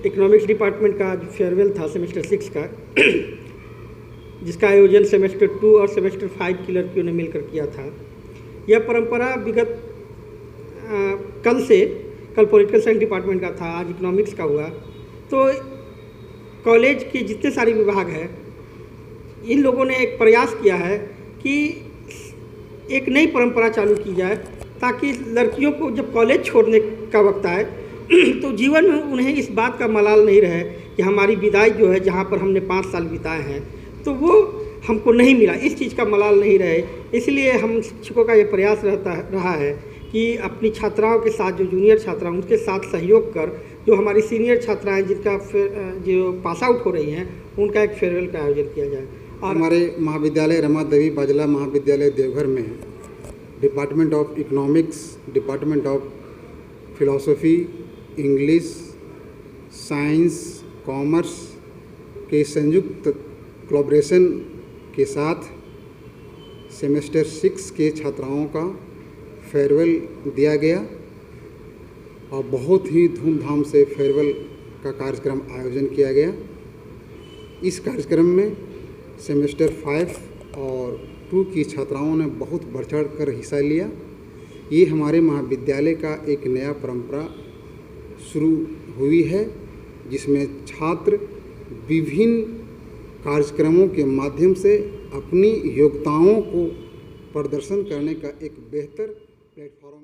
Economics department का आज farewell था सेमेस्टर 6 का, जिसका आयोजन सेमेस्टर 2 और सेमेस्टर 5 की लड़कियों ने मिलकर किया था। यह परंपरा विगत कल पॉलिटिकल साइंस डिपार्टमेंट का था, आज इकोनॉमिक्स का हुआ। तो कॉलेज के जितने सारे विभाग हैं, इन लोगों ने एक प्रयास किया है कि एक नई परंपरा चालू की जाए, ताकि लड़कियों को जब कॉलेज छोड़ने का वक्त आए तो जीवन में उन्हें इस बात का मलाल नहीं रहे कि हमारी विदाई जो है, जहाँ पर हमने 5 साल बिताए हैं, तो वो हमको नहीं मिला, इस चीज़ का मलाल नहीं रहे। इसलिए हम शिक्षकों का ये प्रयास रहा है कि अपनी छात्राओं के साथ, जो जूनियर छात्रा उनके साथ सहयोग कर, जो हमारी सीनियर छात्राएं जिनका जो पास आउट हो रही हैं, उनका एक फेयरवेल का आयोजन किया जाए। और हमारे महाविद्यालय रमा देवी बाजला महाविद्यालय देवघर में department of economics, department of philosophy, English, science, commerce के संयुक्त कोलैबोरेशन के साथ सेमेस्टर 6 के छात्राओं का फेयरवेल दिया गया और बहुत ही धूमधाम से फेयरवेल का कार्यक्रम आयोजन किया गया। इस कार्यक्रम में सेमेस्टर 5 और 2 की छात्राओं ने बहुत बढ़ चढ़ कर हिस्सा लिया। ये हमारे महाविद्यालय का एक नया परंपरा शुरू हुई है, जिसमें छात्र विभिन्न कार्यक्रमों के माध्यम से अपनी योग्यताओं को प्रदर्शन करने का एक बेहतर प्लेटफॉर्म